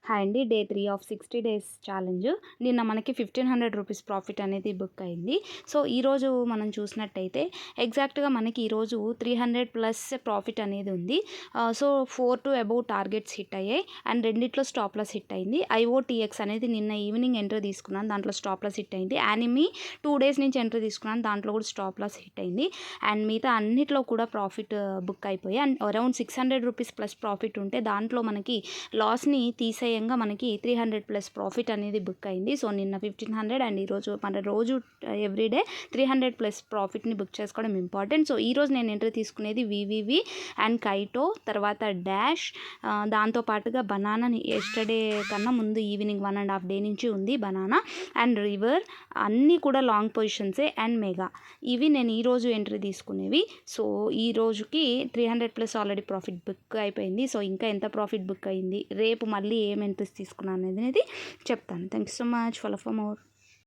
Hi అండి. Day 3 of 60 days challenge. నిన్న మనకి 1500 రూపీస్ ప్రాఫిట్ అనేది బుక్ అయింది. సో, ఈరోజు మనం చూసినట్టయితే ఎగ్జాక్ట్‌గా మనకి ఈరోజు 300 ప్లస్ ప్రాఫిట్ అనేది ఉంది. So, 4 to above targets hit అయ్యాయి అండ్ రెండిట్లో స్టాప్ లాస్ హిట్ అయింది. ఐఓటీఎక్స్ అనేది నిన్న ఈవినింగ్ ఎంట్రీ తీసుకున్నాను, దాంట్లో స్టాప్ లాస్ హిట్ అయింది. యానిమీ 2 డేస్ నుంచి ఎంట్రీ తీసుకున్నాను, దాంట్లో కూడా స్టాప్ లాస్ హిట్ అయింది. అండ్ మిగతా అన్నిట్లో కూడా ప్రాఫిట్ బుక్ అయిపోయాయి. And around 600 rupees plus profit ఉంటే దాంట్లో మనకి లాస్ని తీసేయంగా మనకి 300 ప్లస్ ప్రాఫిట్ అనేది బుక్ అయింది. సో, నిన్న 1500 అండ్ ఈరోజు మన రోజు ఎవ్రీడే 300 ప్లస్ ప్రాఫిట్ని బుక్ చేసుకోవడం ఇంపార్టెంట్. సో, ఈరోజు నేను ఎంట్రీ తీసుకునేది వివివి అండ్ కైటో, తర్వాత డాష్, దాంతోపాటుగా బనానాని ఎస్టర్డే కన్నా ముందు ఈవినింగ్ 1.5 డే నుంచి ఉంది బనానా అండ్ రివర్, అన్నీ కూడా లాంగ్ పొజిషన్సే అండ్ మెగా. ఇవి నేను ఈరోజు ఎంట్రీ తీసుకునేవి. సో, ఈ రోజుకి 300 ప్లస్ ఆల్రెడీ ప్రాఫిట్ బుక్ అయిపోయింది. సో, ఇంకా ఎంత ప్రాఫిట్ బుక్ అయింది, రేపు మళ్ళీ ఏం ఎంట్రీస్ తీసుకున్నాను అనేది చెప్తాను. Thank you so much. Follow for more.